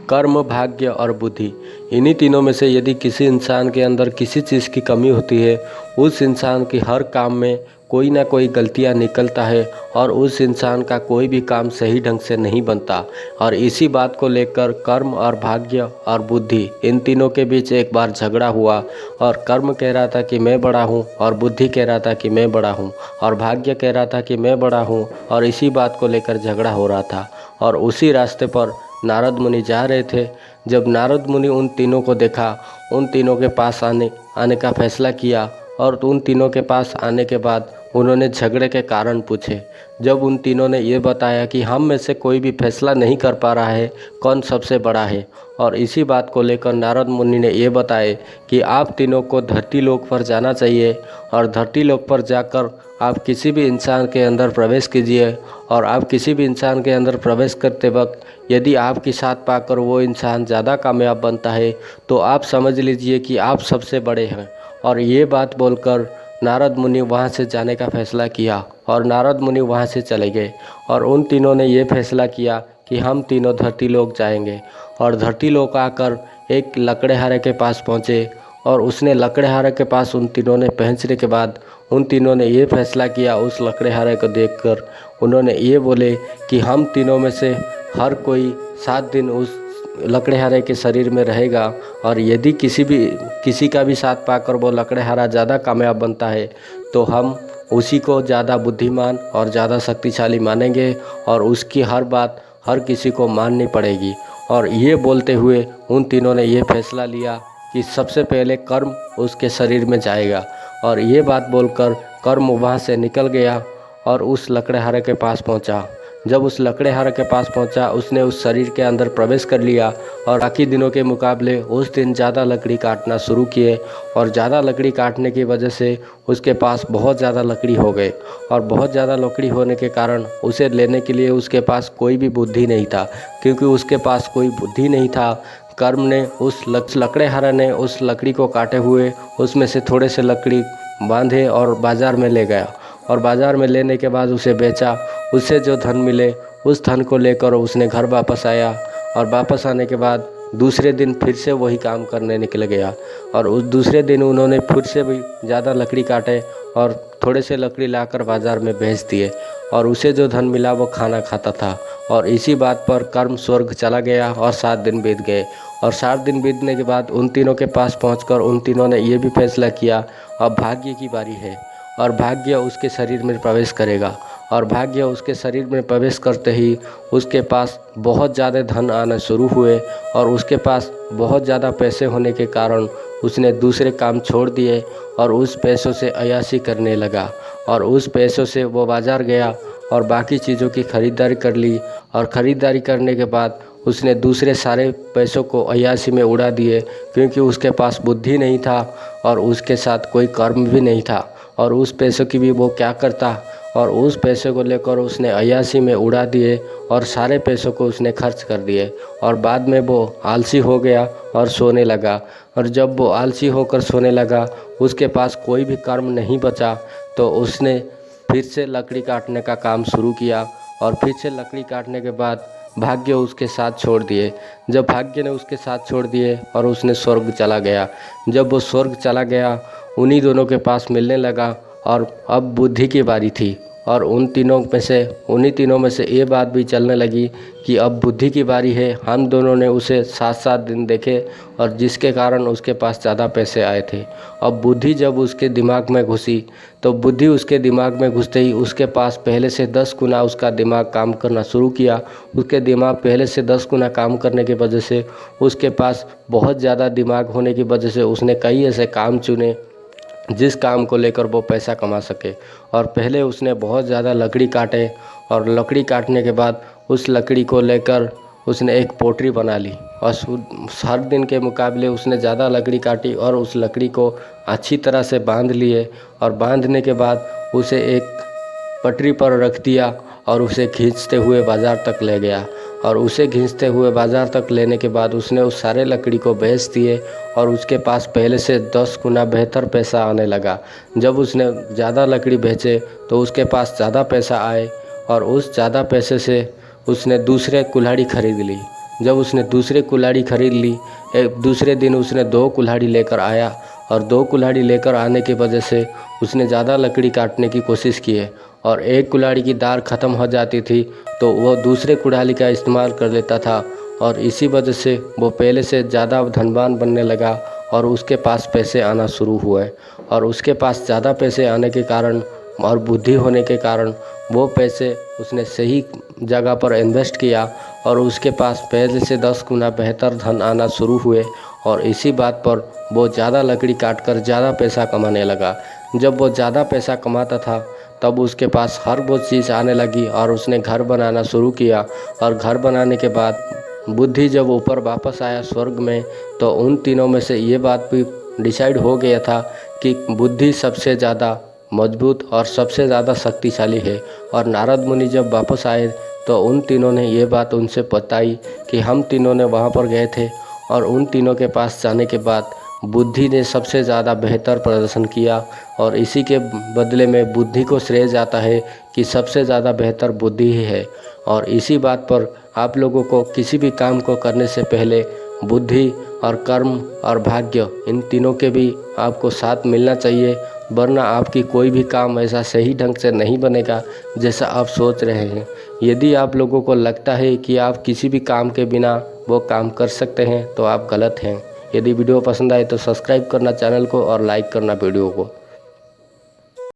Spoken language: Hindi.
कर्म, भाग्य और बुद्धि, इन्हीं तीनों में से यदि किसी इंसान के अंदर किसी चीज़ की कमी होती है, उस इंसान की हर काम में कोई ना कोई गलतियां निकलता है और उस इंसान का कोई भी काम सही ढंग से नहीं बनता। और इसी बात को लेकर कर्म और भाग्य और बुद्धि, इन तीनों के बीच एक बार झगड़ा हुआ और कर्म कह रहा था कि मैं बड़ा हूँ और बुद्धि कह रहा था कि मैं बड़ा हूँ और भाग्य कह रहा था कि मैं बड़ा हूँ, और इसी बात को लेकर झगड़ा हो रहा था। और उसी रास्ते पर नारद मुनि जा रहे थे। जब नारद मुनि उन तीनों को देखा, उन तीनों के पास आने का फैसला किया और उन तीनों के पास आने के बाद उन्होंने झगड़े के कारण पूछे। जब उन तीनों ने ये बताया कि हम में से कोई भी फैसला नहीं कर पा रहा है कौन सबसे बड़ा है, और इसी बात को लेकर नारद मुनि ने ये बताए कि आप तीनों को धरती लोक पर जाना चाहिए और धरती लोक पर जाकर आप किसी भी इंसान के अंदर प्रवेश कीजिए, और आप किसी भी इंसान के अंदर प्रवेश करते वक्त यदि आपकी साथ पाकर वो इंसान ज़्यादा कामयाब बनता है तो आप समझ लीजिए कि आप सबसे बड़े हैं। और ये बात बोलकर नारद मुनि वहाँ से जाने का फ़ैसला किया और नारद मुनि वहाँ से चले गए। और उन तीनों ने ये फैसला किया कि हम तीनों धरती लोक जाएंगे। और धरती लोक आकर एक लकड़हारे के पास पहुँचे और उसने लकड़हारे के पास उन तीनों ने पहुँचने के बाद उन तीनों ने ये फैसला किया। उस लकड़हारे को देखकर उन्होंने ये बोले कि हम तीनों में से हर कोई 7 दिन उस लकड़हारे के शरीर में रहेगा, और यदि किसी का भी साथ पाकर वो लकड़हारा ज़्यादा कामयाब बनता है तो हम उसी को ज़्यादा बुद्धिमान और ज़्यादा शक्तिशाली मानेंगे और उसकी हर बात हर किसी को माननी पड़ेगी। और ये बोलते हुए उन तीनों ने ये फैसला लिया कि सबसे पहले कर्म उसके शरीर में जाएगा। और ये बात बोलकर कर्म वहाँ से निकल गया और उस लकड़हारे के पास पहुँचा। जब उस लकड़हारे के पास पहुंचा उसने उस शरीर के अंदर प्रवेश कर लिया और बाकी दिनों के मुकाबले उस दिन ज़्यादा लकड़ी काटना शुरू किए, और ज़्यादा लकड़ी काटने की वजह से उसके पास बहुत ज़्यादा लकड़ी हो गए। और बहुत ज़्यादा लकड़ी होने के कारण उसे लेने के लिए उसके पास कोई भी बुद्धि नहीं था। क्योंकि उसके पास कोई बुद्धि नहीं था, कर्म ने उस लकड़हारे ने उस लकड़ी को काटे हुए उसमें से थोड़े से लकड़ी बांधे और बाज़ार में ले गया। और बाज़ार में लेने के बाद उसे बेचा। उससे जो धन मिले उस धन को लेकर उसने घर वापस आया, और वापस आने के बाद दूसरे दिन फिर से वही काम करने निकल गया। और उस दूसरे दिन उन्होंने फिर से भी ज़्यादा लकड़ी काटे और थोड़े से लकड़ी लाकर बाज़ार में बेच दिए, और उसे जो धन मिला वो खाना खाता था। और इसी बात पर कर्म स्वर्ग चला गया और 7 दिन बीत गए। और 7 दिन बीतने के बाद उन तीनों के पास पहुंचकर उन तीनों ने ये भी फैसला किया अब भाग्य की बारी है, और भाग्य उसके शरीर में प्रवेश करेगा। और भाग्य उसके शरीर में प्रवेश करते ही उसके पास बहुत ज़्यादा धन आना शुरू हुए, और उसके पास बहुत ज़्यादा पैसे होने के कारण उसने दूसरे काम छोड़ दिए और उस पैसों से अय्याशी करने लगा। और उस पैसों से वो बाज़ार गया और बाकी चीज़ों की ख़रीदारी कर ली, और ख़रीदारी करने के बाद उसने दूसरे सारे पैसों को अय्याशी में उड़ा दिए, क्योंकि उसके पास बुद्धि नहीं था और उसके साथ कोई कर्म भी नहीं था। और उस पैसों की भी वो क्या करता, और उस पैसे को लेकर उसने अय्याशी में उड़ा दिए और सारे पैसों को उसने खर्च कर दिए। और बाद में वो आलसी हो गया और सोने लगा। और जब वो आलसी होकर सोने लगा, उसके पास कोई भी कर्म नहीं बचा, तो उसने फिर से लकड़ी काटने का काम शुरू किया। और फिर से लकड़ी काटने के बाद भाग्य उसके साथ छोड़ दिए। जब भाग्य ने उसके साथ छोड़ दिए और उसने स्वर्ग चला गया। जब वो स्वर्ग चला गया उन्हीं दोनों के पास मिलने लगा, और अब बुद्धि की बारी थी। और उन्हीं तीनों में से ये बात भी चलने लगी कि अब बुद्धि की बारी है। हम दोनों ने उसे 7-7 दिन देखे, और जिसके कारण उसके पास ज़्यादा पैसे आए थे। अब बुद्धि जब उसके दिमाग में घुसी, तो बुद्धि उसके दिमाग में घुसते ही उसके पास पहले से 10 गुना उसका दिमाग काम करना शुरू किया। उसके दिमाग पहले से 10 गुना काम करने की वजह से उसके पास बहुत ज़्यादा दिमाग होने की वजह से उसने कई ऐसे काम चुने जिस काम को लेकर वो पैसा कमा सके। और पहले उसने बहुत ज़्यादा लकड़ी काटे, और लकड़ी काटने के बाद उस लकड़ी को लेकर उसने एक पोटरी बना ली, और हर दिन के मुकाबले उसने ज़्यादा लकड़ी काटी और उस लकड़ी को अच्छी तरह से बांध लिए। और बांधने के बाद उसे एक पटरी पर रख दिया और उसे खींचते हुए बाज़ार तक ले गया। और उसे खींचते हुए बाज़ार तक लेने के बाद उसने उस सारे लकड़ी को बेच दिए, और उसके पास पहले से 10 गुना बेहतर पैसा आने लगा। जब उसने ज़्यादा लकड़ी बेचे तो उसके पास ज़्यादा पैसा आए, और उस ज़्यादा पैसे से उसने दूसरे कुल्हाड़ी खरीद ली। जब उसने दूसरी कुल्हाड़ी खरीद ली, दूसरे दिन उसने 2 कुल्हाड़ी लेकर आया और 2 कुल्हाड़ी लेकर आने की वजह से उसने ज़्यादा लकड़ी काटने की कोशिश की है और एक कुल्हाड़ी की धार ख़त्म हो जाती थी तो वो दूसरे कुल्हाड़ी का इस्तेमाल कर लेता था और इसी वजह से वो पहले से ज़्यादा धनवान बनने लगा और उसके पास पैसे आना शुरू हुए और उसके पास ज़्यादा पैसे आने के कारण और बुद्धि होने के कारण वो पैसे उसने सही जगह पर इन्वेस्ट किया और उसके पास पहले से 10 गुना बेहतर धन आना शुरू हुए और इसी बात पर वो ज़्यादा लकड़ी काटकर ज़्यादा पैसा कमाने लगा। जब वो ज़्यादा पैसा कमाता था तब उसके पास हर वो चीज़ आने लगी और उसने घर बनाना शुरू किया और घर बनाने के बाद बुद्धि जब ऊपर वापस आया स्वर्ग में तो उन तीनों में से ये बात भी डिसाइड हो गया था कि बुद्धि सबसे ज़्यादा मजबूत और सबसे ज़्यादा शक्तिशाली है। और नारद मुनि जब वापस आए तो उन तीनों ने ये बात उनसे बताई कि हम तीनों ने वहाँ पर गए थे और उन तीनों के पास जाने के बाद बुद्धि ने सबसे ज़्यादा बेहतर प्रदर्शन किया और इसी के बदले में बुद्धि को श्रेय जाता है कि सबसे ज़्यादा बेहतर बुद्धि ही है। और इसी बात पर आप लोगों को किसी भी काम को करने से पहले बुद्धि और कर्म और भाग्य इन तीनों के भी आपको साथ मिलना चाहिए, वरना आपकी कोई भी काम ऐसा सही ढंग से नहीं बनेगा जैसा आप सोच रहे हैं। यदि आप लोगों को लगता है कि आप किसी भी काम के बिना वो काम कर सकते हैं तो आप गलत हैं। यदि वीडियो पसंद आए तो सब्सक्राइब करना चैनल को और लाइक करना वीडियो को।